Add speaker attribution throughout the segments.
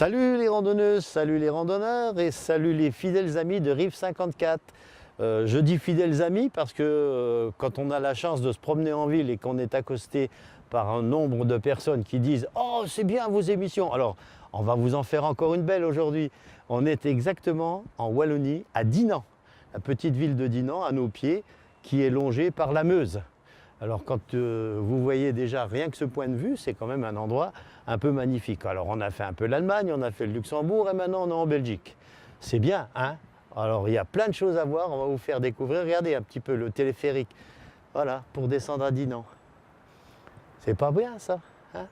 Speaker 1: Salut les randonneuses, salut les randonneurs et salut les fidèles amis de Rive 54. Je dis fidèles amis parce que quand on a la chance de se promener en ville et qu'on est accosté par un nombre de personnes qui disent « Oh, c'est bien vos émissions !» Alors, on va vous en faire encore une belle aujourd'hui. On est exactement en Wallonie, à Dinan, la petite ville de Dinan, à nos pieds, qui est longée par la Meuse. Alors quand vous voyez déjà rien que ce point de vue, c'est quand même un endroit un peu magnifique. Alors on a fait un peu l'Allemagne, on a fait le Luxembourg et maintenant on est en Belgique. C'est bien, hein? Alors il y a plein de choses à voir, on va vous faire découvrir. Regardez un petit peu le téléphérique, voilà, pour descendre à Dinan. C'est pas bien ça, hein?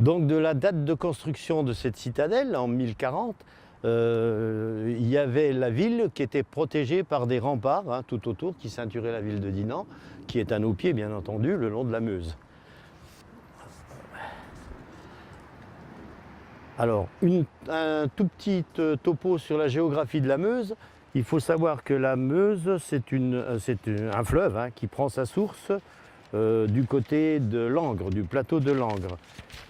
Speaker 1: Donc de la date de construction de cette citadelle, en 1040, il y avait la ville qui était protégée par des remparts hein, tout autour, qui ceinturaient la ville de Dinan, qui est à nos pieds bien entendu, le long de la Meuse. Alors, un tout petit topo sur la géographie de la Meuse. Il faut savoir que la Meuse, c'est un fleuve hein, qui prend sa source du côté de Langres, du plateau de Langres.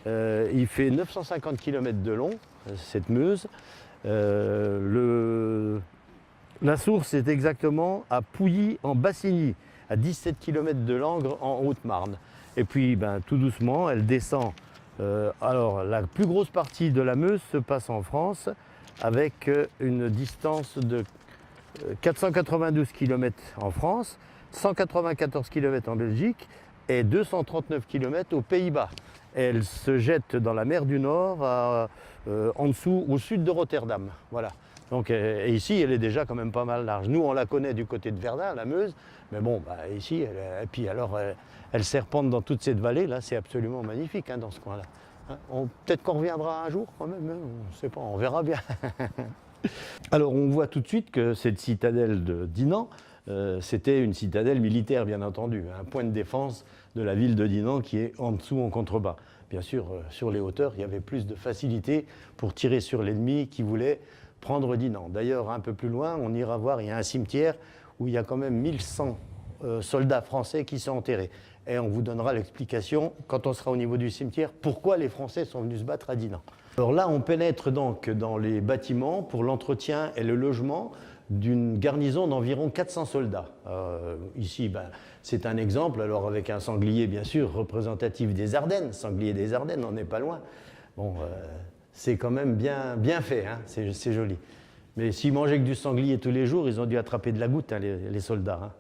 Speaker 1: Il fait 950 km de long, cette Meuse. La source est exactement à Pouilly en Bassigny, à 17 km de Langres en Haute-Marne. Et puis tout doucement, elle descend. Alors la plus grosse partie de la Meuse se passe en France avec une distance de 492 km en France, 194 km en Belgique et 239 km aux Pays-Bas. Elle se jette dans la mer du Nord, en dessous, au sud de Rotterdam. Voilà. Donc, et ici, elle est déjà quand même pas mal large. Nous, on la connaît du côté de Verdun, la Meuse, mais bon, ici, et puis alors, elle serpente dans toute cette vallée, là, c'est absolument magnifique hein, dans ce coin-là. Hein, peut-être qu'on reviendra un jour quand même, hein, on ne sait pas, on verra bien. Alors, on voit tout de suite que cette citadelle de Dinan, c'était une citadelle militaire, bien entendu, un point de défense de la ville de Dinan qui est en dessous, en contrebas. Bien sûr, sur les hauteurs, il y avait plus de facilité pour tirer sur l'ennemi qui voulait prendre Dinan. D'ailleurs, un peu plus loin, on ira voir, il y a un cimetière où il y a quand même 1100 soldats français qui sont enterrés. Et on vous donnera l'explication, quand on sera au niveau du cimetière, pourquoi les Français sont venus se battre à Dinan. Alors là, on pénètre donc dans les bâtiments pour l'entretien et le logement d'une garnison d'environ 400 soldats. Ici, c'est un exemple, alors avec un sanglier bien sûr représentatif des Ardennes, sanglier des Ardennes, on n'est pas loin. Bon, c'est quand même bien fait, hein, c'est joli. Mais s'ils mangeaient que du sanglier tous les jours, ils ont dû attraper de la goutte, hein, les soldats. Hein.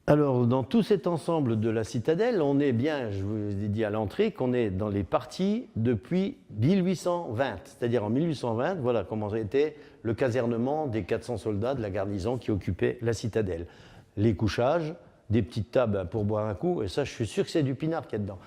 Speaker 1: Alors, dans tout cet ensemble de la citadelle, on est bien, je vous ai dit à l'entrée, qu'on est dans les parties depuis 1820. C'est-à-dire en 1820, voilà comment était le casernement des 400 soldats de la garnison qui occupaient la citadelle. Les couchages, des petites tables pour boire un coup, et ça, je suis sûr que c'est du pinard qu'il y a dedans.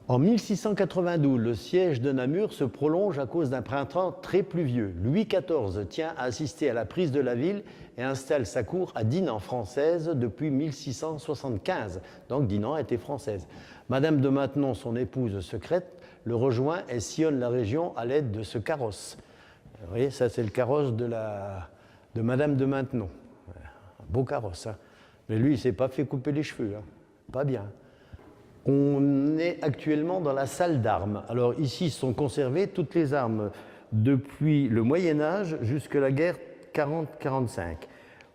Speaker 1: En 1692, le siège de Namur se prolonge à cause d'un printemps très pluvieux. Louis XIV tient à assister à la prise de la ville et installe sa cour à Dinan française depuis 1675. Donc Dinan était française. Madame de Maintenon, son épouse secrète, le rejoint et sillonne la région à l'aide de ce carrosse. Vous voyez, ça c'est le carrosse de Madame de Maintenon. Un beau carrosse, hein. Mais lui, il ne s'est pas fait couper les cheveux, hein. Pas bien. On est actuellement dans la salle d'armes. Alors ici sont conservées toutes les armes depuis le Moyen-Âge jusqu'à la guerre 40-45.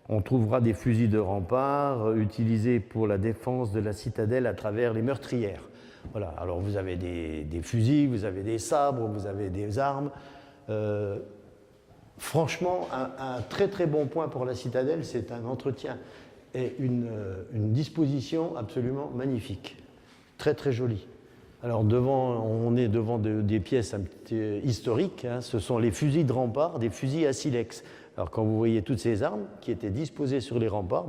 Speaker 1: On trouvera des fusils de rempart utilisés pour la défense de la citadelle à travers les meurtrières. Voilà. Alors vous avez des fusils, vous avez des sabres, vous avez des armes. Franchement, un très très bon point pour la citadelle, c'est un entretien et une disposition absolument magnifique. Très très joli. Alors on est devant des pièces un petit historiques, hein, ce sont les fusils de rempart, des fusils à silex. Alors quand vous voyez toutes ces armes qui étaient disposées sur les remparts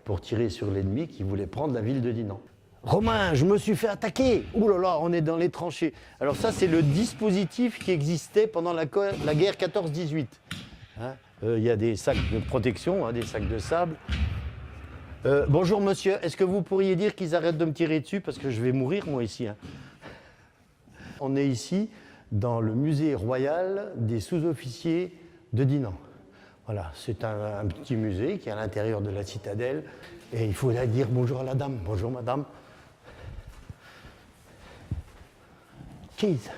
Speaker 1: pour tirer sur l'ennemi qui voulait prendre la ville de Dinan. Romain, je me suis fait attaquer. Ouh là là, on est dans les tranchées. Alors ça c'est le dispositif qui existait pendant la guerre 14-18. Hein, y a des sacs de protection, hein, des sacs de sable. Bonjour monsieur, est-ce que vous pourriez dire qu'ils arrêtent de me tirer dessus parce que je vais mourir moi ici hein. On est ici dans le musée royal des sous-officiers de Dinan. Voilà, c'est un petit musée qui est à l'intérieur de la citadelle et il faut dire bonjour à la dame. Bonjour madame. Cheese.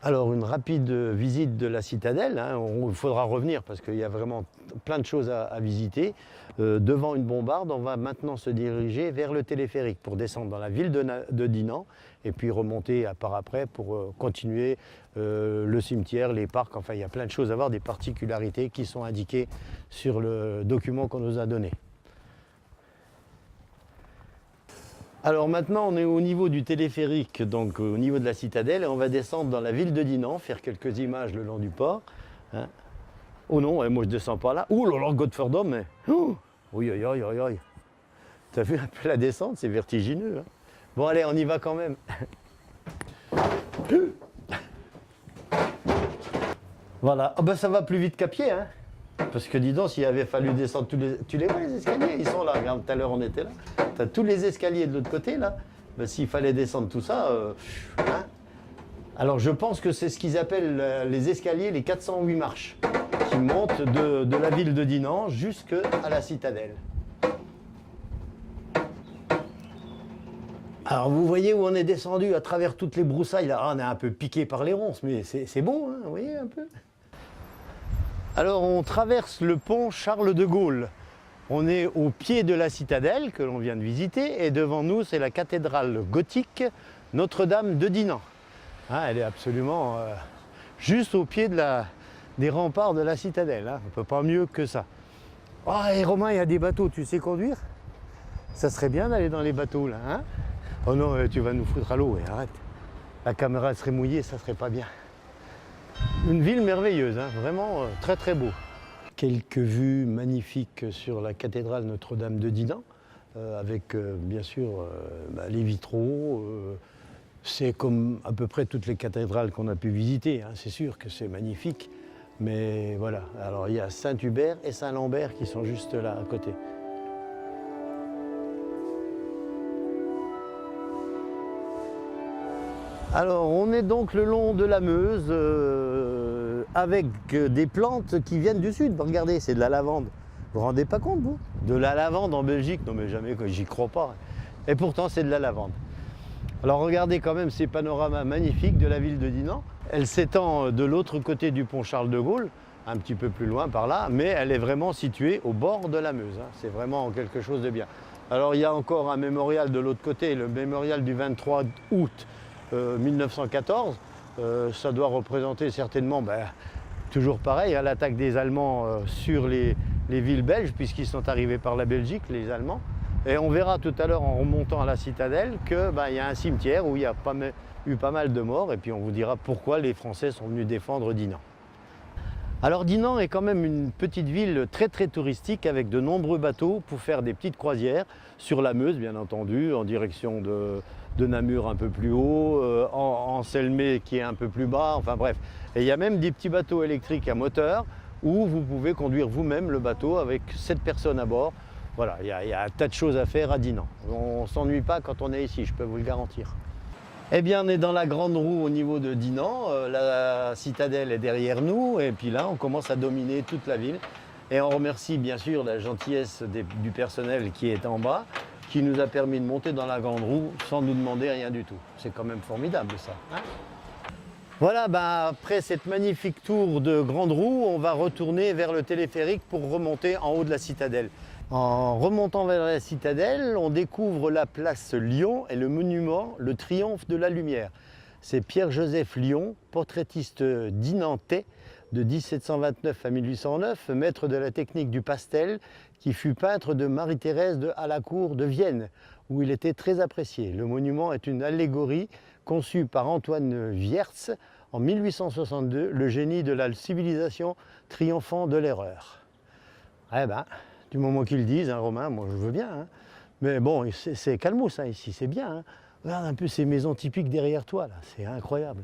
Speaker 1: Alors une rapide visite de la citadelle, hein. Il faudra revenir parce qu'il y a vraiment plein de choses à visiter. Devant une bombarde, on va maintenant se diriger vers le téléphérique pour descendre dans la ville de Dinan et puis remonter par après pour continuer le cimetière, les parcs, enfin il y a plein de choses à voir, des particularités qui sont indiquées sur le document qu'on nous a donné. Alors maintenant on est au niveau du téléphérique, donc au niveau de la citadelle, et on va descendre dans la ville de Dinan, faire quelques images le long du port. Hein. Oh non, moi je descends pas là. Ouh là là, Godferdom, mais... Oh, oui, oui, oui, oui, oui. T'as vu un peu la descente, c'est vertigineux. Hein. Bon allez, on y va quand même. Voilà, oh, ben, ça va plus vite qu'à pied, hein. Parce que dis donc, s'il avait fallu descendre tous les... Tu les vois les escaliers? Ils sont là, regarde, tout à l'heure on était là. Tu as tous les escaliers de l'autre côté là. Ben, s'il fallait descendre tout ça... hein. Alors je pense que c'est ce qu'ils appellent les escaliers, les 408 marches, qui montent de la ville de Dinan jusqu'à la citadelle. Alors vous voyez où on est descendu à travers toutes les broussailles là. On est un peu piqué par les ronces, mais c'est bon, hein, vous voyez un peu. Alors on traverse le pont Charles de Gaulle. On est au pied de la citadelle que l'on vient de visiter et devant nous c'est la cathédrale gothique Notre-Dame de Dinan. Hein, elle est absolument juste au pied des remparts de la citadelle. Hein. On ne peut pas mieux que ça. Oh, et Romain, il y a des bateaux, tu sais conduire? Ça serait bien d'aller dans les bateaux là. Hein? Oh non, tu vas nous foutre à l'eau, arrête. La caméra serait mouillée, ça serait pas bien. Une ville merveilleuse, hein, vraiment très très beau. Quelques vues magnifiques sur la cathédrale Notre-Dame de Dinan, avec bien sûr les vitraux. C'est comme à peu près toutes les cathédrales qu'on a pu visiter, hein, c'est sûr que c'est magnifique. Mais voilà, alors il y a Saint-Hubert et Saint-Lambert qui sont juste là à côté. Alors on est donc le long de la Meuse avec des plantes qui viennent du sud. Regardez, c'est de la lavande. Vous vous rendez pas compte, vous? De la lavande en Belgique? Non mais jamais, j'y crois pas. Et pourtant c'est de la lavande. Alors regardez quand même ces panoramas magnifiques de la ville de Dinan. Elle s'étend de l'autre côté du pont Charles de Gaulle, un petit peu plus loin par là, mais elle est vraiment située au bord de la Meuse. Hein. C'est vraiment quelque chose de bien. Alors il y a encore un mémorial de l'autre côté, le mémorial du 23 août 1914. Ça doit représenter certainement, toujours pareil, hein, l'attaque des Allemands sur les villes belges, puisqu'ils sont arrivés par la Belgique, les Allemands. Et on verra tout à l'heure en remontant à la citadelle qu'il y a un cimetière où il y a eu pas mal de morts, et puis on vous dira pourquoi les Français sont venus défendre Dinan. Alors Dinan est quand même une petite ville très très touristique avec de nombreux bateaux pour faire des petites croisières sur la Meuse bien entendu, en direction de Namur un peu plus haut, en Selmé qui est un peu plus bas, enfin bref. Et il y a même des petits bateaux électriques à moteur où vous pouvez conduire vous-même le bateau avec 7 personnes à bord. Voilà, il y a un tas de choses à faire à Dinan. On ne s'ennuie pas quand on est ici, je peux vous le garantir. Eh bien, on est dans la grande roue au niveau de Dinan. La citadelle est derrière nous et puis là, on commence à dominer toute la ville. Et on remercie bien sûr la gentillesse du personnel qui est en bas, qui nous a permis de monter dans la grande roue sans nous demander rien du tout. C'est quand même formidable ça. Hein? Voilà, après cette magnifique tour de grande roue, on va retourner vers le téléphérique pour remonter en haut de la citadelle. En remontant vers la citadelle, on découvre la place Lion et le monument Le Triomphe de la Lumière. C'est Pierre-Joseph Lion, portraitiste dinantais de 1729 à 1809, maître de la technique du pastel, qui fut peintre de Marie-Thérèse à la cour de Vienne, où il était très apprécié. Le monument est une allégorie conçue par Antoine Wiertz en 1862, le génie de la civilisation triomphant de l'erreur. Du moment qu'ils disent, hein, Romain, moi je veux bien. Hein. Mais bon, c'est calmos ça ici, c'est bien. Hein. Regarde un peu ces maisons typiques derrière toi, là, c'est incroyable.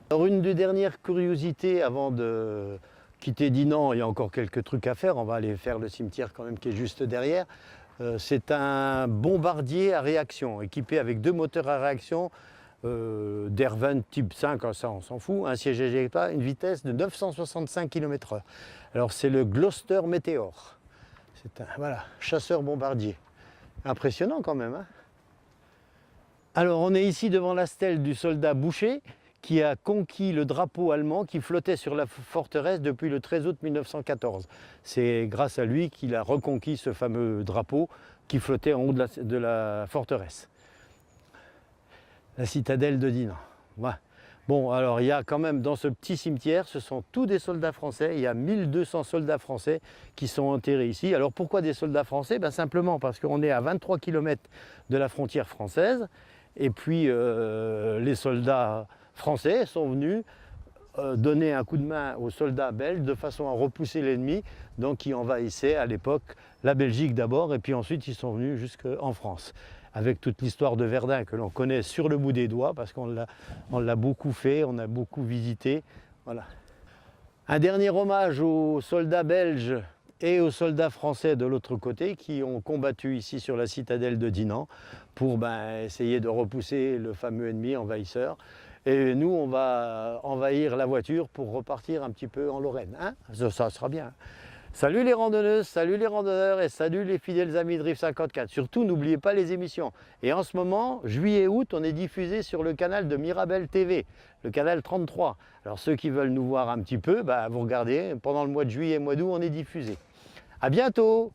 Speaker 1: Alors une des dernières curiosités avant de quitter Dinan, il y a encore quelques trucs à faire, on va aller faire le cimetière quand même qui est juste derrière. C'est un bombardier à réaction, équipé avec 2 moteurs à réaction, d'Air20 type 5, ça on s'en fout, un siège éjectoire, une vitesse de 965 km/h. Alors c'est le Gloster Meteor. C'est un chasseur bombardier. Impressionnant quand même. Hein. Alors on est ici devant la stèle du soldat Boucher qui a conquis le drapeau allemand qui flottait sur la forteresse depuis le 13 août 1914. C'est grâce à lui qu'il a reconquis ce fameux drapeau qui flottait en haut de la forteresse. La citadelle de Dinan. Voilà. Bon, alors il y a quand même dans ce petit cimetière, ce sont tous des soldats français. Il y a 1200 soldats français qui sont enterrés ici. Alors pourquoi des soldats français? Ben, simplement parce qu'on est à 23 km de la frontière française. Et puis les soldats français sont venus donner un coup de main aux soldats belges de façon à repousser l'ennemi, donc qui envahissaient à l'époque la Belgique d'abord, et puis ensuite ils sont venus jusqu'en France. Avec toute l'histoire de Verdun que l'on connaît sur le bout des doigts, parce qu'on l'a beaucoup fait, on a beaucoup visité. Voilà. Un dernier hommage aux soldats belges et aux soldats français de l'autre côté qui ont combattu ici sur la citadelle de Dinan pour essayer de repousser le fameux ennemi envahisseur. Et nous, on va envahir la voiture pour repartir un petit peu en Lorraine. Hein, ça sera bien. Salut les randonneuses, salut les randonneurs et salut les fidèles amis de Rive 54. Surtout, n'oubliez pas les émissions. Et en ce moment, juillet-août, on est diffusé sur le canal de Mirabel TV, le canal 33. Alors ceux qui veulent nous voir un petit peu, vous regardez, pendant le mois de juillet et mois d'août, on est diffusé. À bientôt!